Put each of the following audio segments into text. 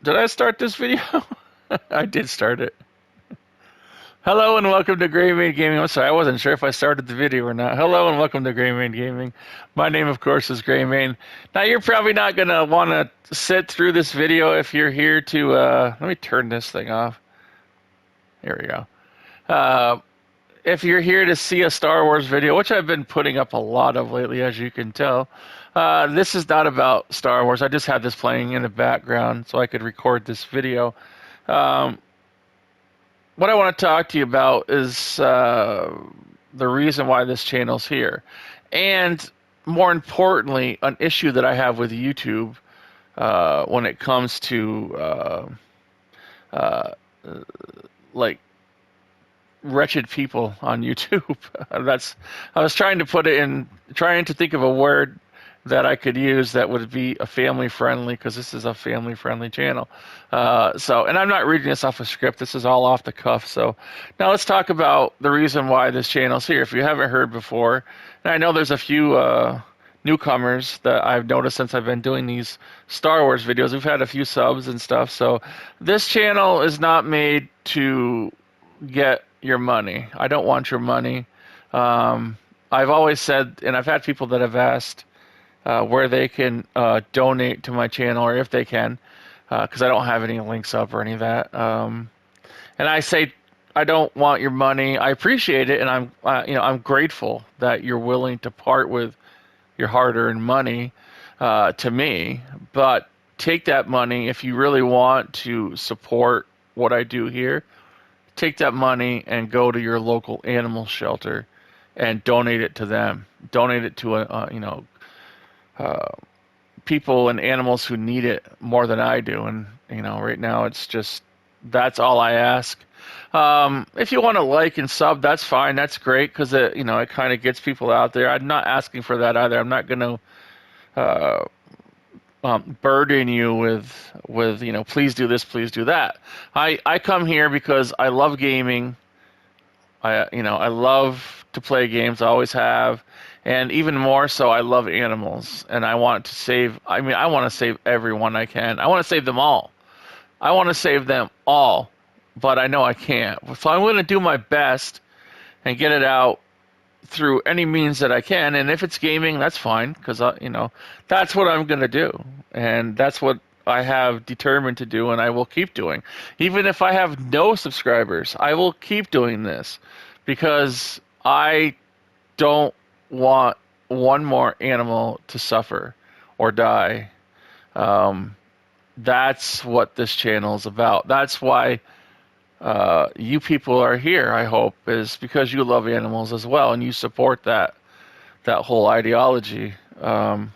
Did I start this video? I did start it. Hello and welcome to Gray Main Gaming. I'm sorry, I wasn't sure if I started the video or not. Hello and welcome to Gray Main Gaming. My name, of course, is Gray Main. Now, you're probably not going to want to sit through this video if you're here to, let me turn this thing off. Here we go. If you're here to see a Star Wars video, which I've been putting up a lot of lately, as you can tell, this is not about Star Wars. I just had this playing in the background so I could record this video. Um, what I want to talk to you about is the reason why this channel's here. And more importantly, an issue that I have with YouTube when it comes to uh, like wretched people on YouTube. I was trying to put it in, trying to think of a word that I could use that would be a family friendly, because this is a family friendly channel. And I'm not reading this off a script. This is all off the cuff. So now let's talk about the reason why this channel's here. If you haven't heard before, and I know there's a few newcomers that I've noticed since I've been doing these Star Wars videos. We've had a few subs and stuff. So this channel is not made to get your money. I don't want your money. I've always said, and I've had people that have asked where they can donate to my channel, or if they can, because I don't have any links up or any of that. And I say, I don't want your money. I appreciate it, and I'm grateful that you're willing to part with your hard-earned money to me. But take that money if you really want to support what I do here. Take that money and go to your local animal shelter and donate it to them. Donate it to people and animals who need it more than I do. And right now it's just, that's all I ask. If you want to like and sub, that's fine. That's great, because it kind of gets people out there. I'm not asking for that either. I'm not going to burden you with please do this, please do that. I come here because I love gaming. I love to play games. I always have, and even more so, I love animals, and I want to save. I want to save everyone I can. I want to save them all. I want to save them all, but I know I can't. So I'm going to do my best and get it out through any means that I can. And if it's gaming, that's fine, because that's what I'm going to do, and that's what I have determined to do, and I will keep doing. Even if I have no subscribers, I will keep doing this, because I don't want one more animal to suffer or die. That's what this channel is about. That's why you people are here, I hope, is because you love animals as well, and you support that whole ideology. And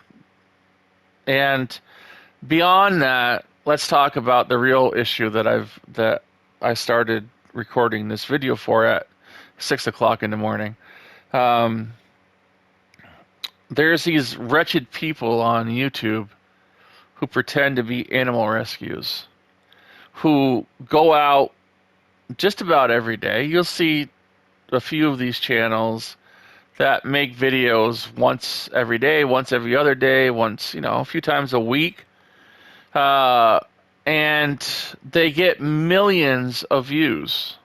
beyond that, let's talk about the real issue that I started recording this video for at 6 o'clock in the morning. There's these wretched people on YouTube who pretend to be animal rescues, who go out just about every day. You'll see a few of these channels that make videos once every day, once every other day, once, a few times a week. And they get millions of views,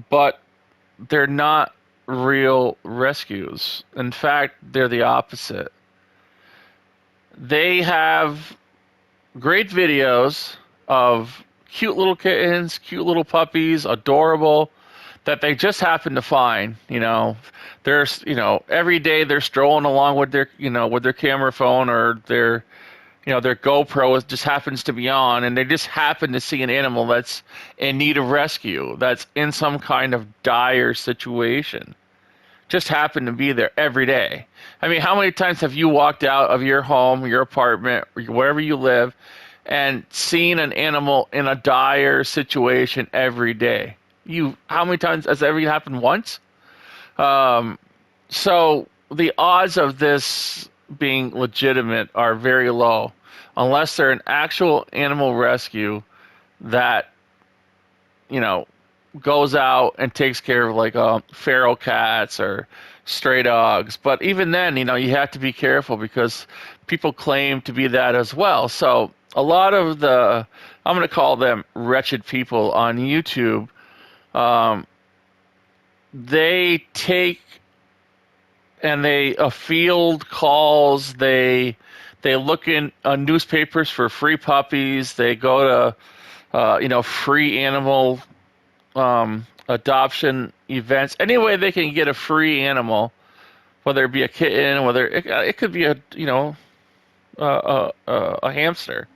but they're not real rescues. In fact, they're the opposite. They have great videos of cute little kittens, cute little puppies, adorable, that they just happen to find. There's, every day they're strolling along with their camera phone, or their GoPro just happens to be on, and they just happen to see an animal that's in need of rescue, that's in some kind of dire situation. Just happen to be there every day. How many times have you walked out of your home, your apartment, or wherever you live, and seen an animal in a dire situation every day? How many times has that ever happened? Once? So the odds of this being legitimate are very low, unless they're an actual animal rescue that, goes out and takes care of like feral cats or stray dogs. But even then, you have to be careful, because people claim to be that as well. So a lot of the, I'm going to call them wretched people on YouTube, um, they take and they field calls. They look in newspapers for free puppies. They go to free animal adoption events. Any way they can get a free animal, whether it be a kitten, whether it could be a hamster,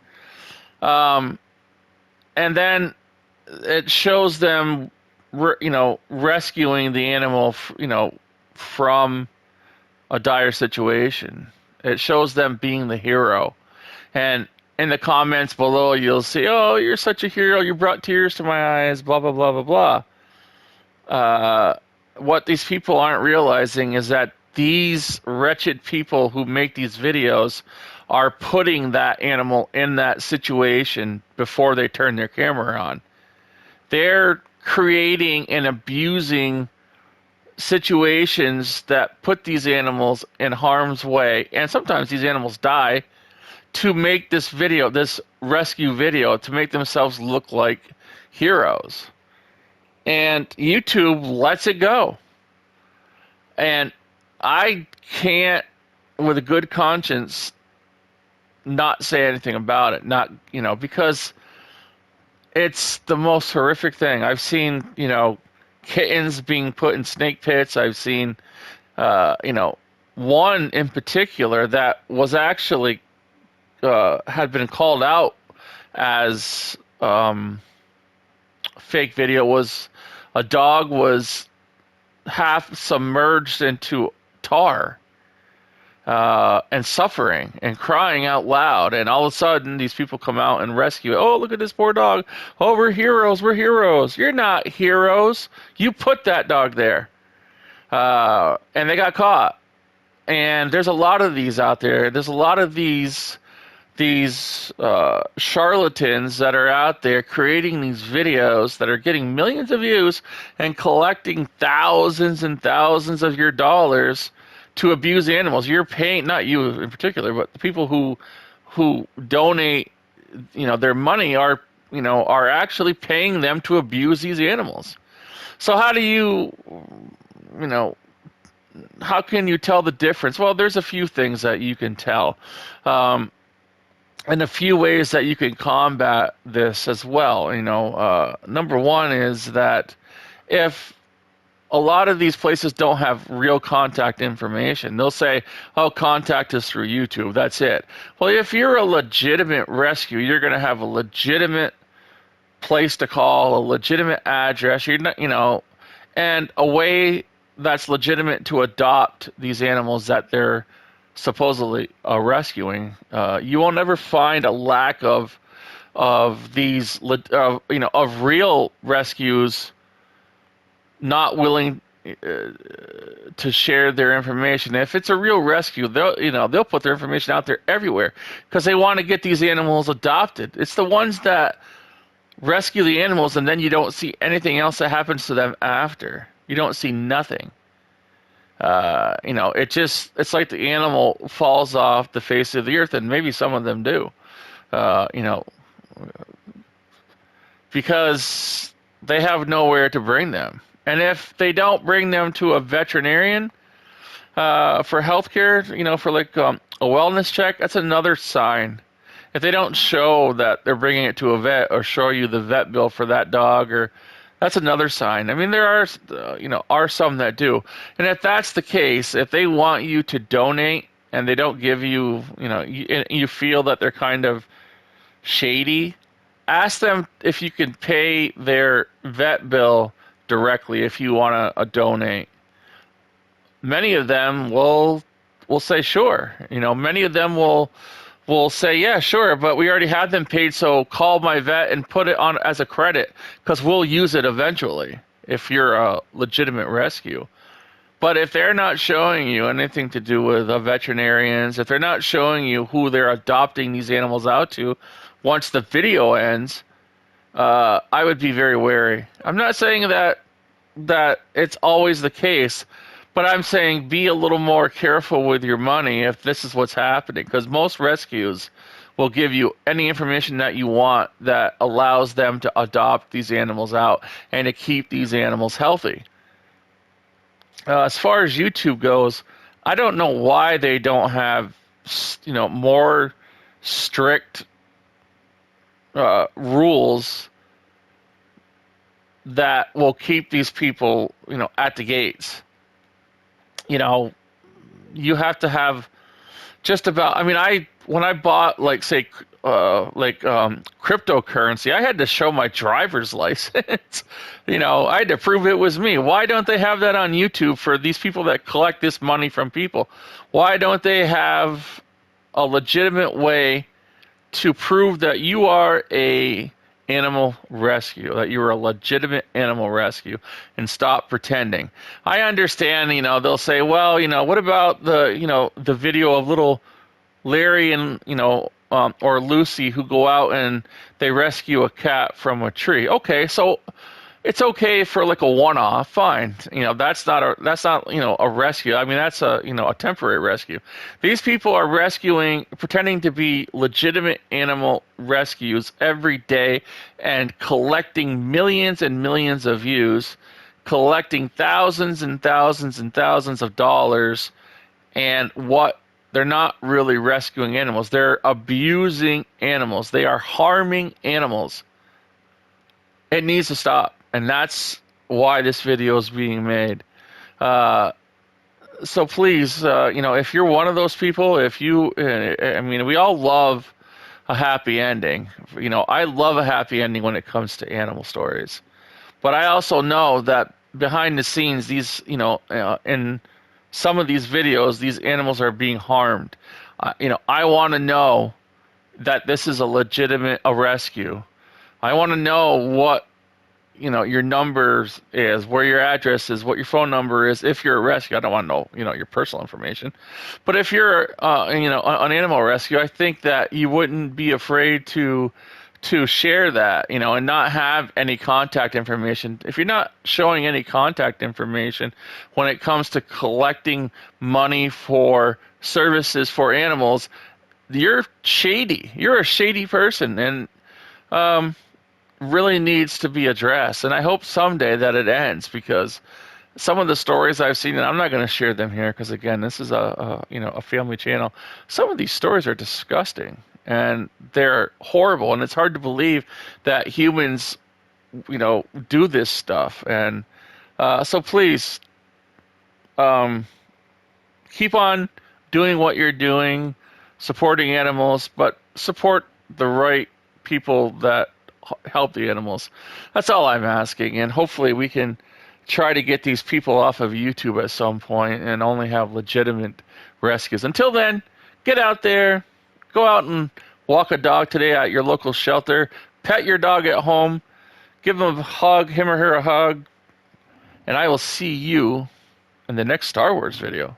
um, and then it shows them, rescuing the animal, from a dire situation. It shows them being the hero. And in the comments below, you'll see, "Oh, you're such a hero. You brought tears to my eyes." Blah blah blah blah blah. What these people aren't realizing is that these wretched people who make these videos are putting that animal in that situation before they turn their camera on. They're creating and abusing situations that put these animals in harm's way, and sometimes these animals die, to make this video, this rescue video, to make themselves look like heroes. And YouTube lets it go. And I can't, with a good conscience, not say anything about it. Not, because it's the most horrific thing. I've seen, kittens being put in snake pits. I've seen, one in particular that was actually had been called out as fake video. Was a dog was half submerged into tar and suffering and crying out loud, and all of a sudden these people come out and rescue it. "Oh, look at this poor dog. Oh, we're heroes. We're heroes." You're not heroes. You put that dog there, and they got caught. And there's a lot of these out there. There's a lot of these charlatans that are out there creating these videos that are getting millions of views and collecting thousands and thousands of your dollars to abuse animals. You're paying, not you in particular, but the people who donate, their money are actually paying them to abuse these animals. So how do how can you tell the difference? Well, there's a few things that you can tell. And a few ways that you can combat this as well. Number one is that if a lot of these places don't have real contact information, they'll say, "Oh, contact us through YouTube. That's it." Well, if you're a legitimate rescue, you're going to have a legitimate place to call, a legitimate address. You're not, and a way that's legitimate to adopt these animals that they're supposedly rescuing. You will never find a lack of these of real rescues not willing to share their information. If it's a real rescue, they'll put their information out there everywhere because they want to get these animals adopted. It's the ones that rescue the animals and then you don't see anything else that happens to them after. You don't see nothing. It's like the animal falls off the face of the earth, and maybe some of them do, because they have nowhere to bring them. And if they don't bring them to a veterinarian for healthcare, for like a wellness check, that's another sign. If they don't show that they're bringing it to a vet or show you the vet bill for that dog, or that's another sign. I mean, there are some that do. And if that's the case, if they want you to donate and they don't give you, you feel that they're kind of shady, ask them if you can pay their vet bill directly if you want to donate. Many of them will say sure. Many of them will say, "Yeah, sure, but we already had them paid, so call my vet and put it on as a credit because we'll use it eventually if you're a legitimate rescue." But if they're not showing you anything to do with veterinarians, if they're not showing you who they're adopting these animals out to once the video ends, I would be very wary. I'm not saying that it's always the case, But I'm saying be a little more careful with your money if this is what's happening, because most rescues will give you any information that you want that allows them to adopt these animals out and to keep these animals healthy. As far as YouTube goes, I don't know why they don't have, more strict rules that will keep these people, at the gates. You know, you have to have just about. I mean, when I bought like say cryptocurrency, I had to show my driver's license. I had to prove it was me. Why don't they have that on YouTube for these people that collect this money from people? Why don't they have a legitimate way to prove that you are a animal rescue, that you're a legitimate animal rescue, and stop pretending? I understand, they'll say, well, what about the video of little Larry and or Lucy who go out and they rescue a cat from a tree. Okay, so it's okay for like a one-off, fine. That's not a rescue. I mean, that's a temporary rescue. These people are rescuing, pretending to be legitimate animal rescues every day and collecting millions and millions of views, collecting thousands and thousands and thousands of dollars. And what they're not really rescuing animals. They're abusing animals. They are harming animals. It needs to stop. And that's why this video is being made. So please, if you're one of those people, we all love a happy ending. I love a happy ending when it comes to animal stories. But I also know that behind the scenes, in some of these videos, these animals are being harmed. I want to know that this is a rescue. I want to know what, your numbers is, where your address is, what your phone number is. If you're a rescue, I don't want to know, your personal information. But if you're, an animal rescue, I think that you wouldn't be afraid to share that, and not have any contact information. If you're not showing any contact information when it comes to collecting money for services for animals, you're shady. You're a shady person, and really needs to be addressed. And I hope someday that it ends, because some of the stories I've seen, and I'm not going to share them here because, again, this is a family channel. Some of these stories are disgusting and they're horrible, and it's hard to believe that humans, do this stuff. And so please, keep on doing what you're doing, supporting animals, but support the right people that help the animals. That's all I'm asking, and hopefully we can try to get these people off of YouTube at some point and only have legitimate rescues. Until then, get out there, go out and walk a dog today at your local shelter, pet your dog at home, give him or her a hug, and I will see you in the next Star Wars video.